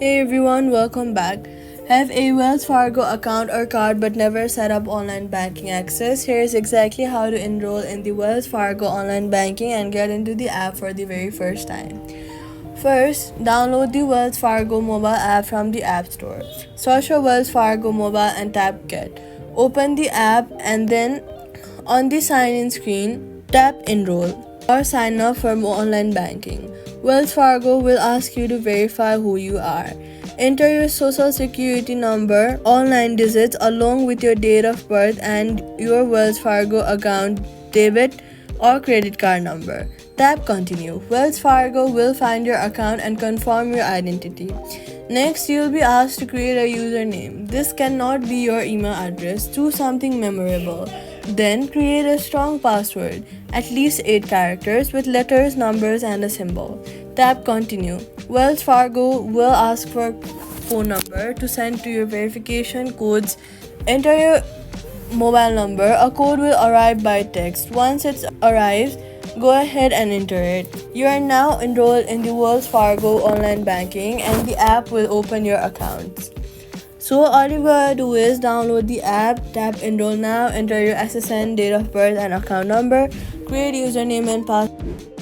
Hey everyone, welcome back. Have a Wells Fargo account or card but never set up online banking access? Here is exactly how to enroll in the Wells Fargo online banking and get into the app for the very first time. First, download the Wells Fargo Mobile app from the App Store. Search for Wells Fargo Mobile and tap Get. Open the app and then on the sign in screen, tap Enroll or sign up for more online banking. Wells Fargo will ask you to verify who you are. Enter your social security number, all 9 digits, along with your date of birth and your Wells Fargo account debit or credit card number. Tap Continue. Wells Fargo will find your account and confirm your identity. Next, you'll be asked to create a username. This cannot be your email address. Choose something memorable. Then, create a strong password, at least 8 characters with letters, numbers, and a symbol. Tap Continue. Wells Fargo will ask for phone number to send to your verification codes. Enter your mobile number. A code will arrive by text. Once it arrives, go ahead and enter it. You are now enrolled in the Wells Fargo online banking and the app will open your accounts. So all you gotta do is download the app, tap Enroll Now, enter your SSN, date of birth and account number, create username and password.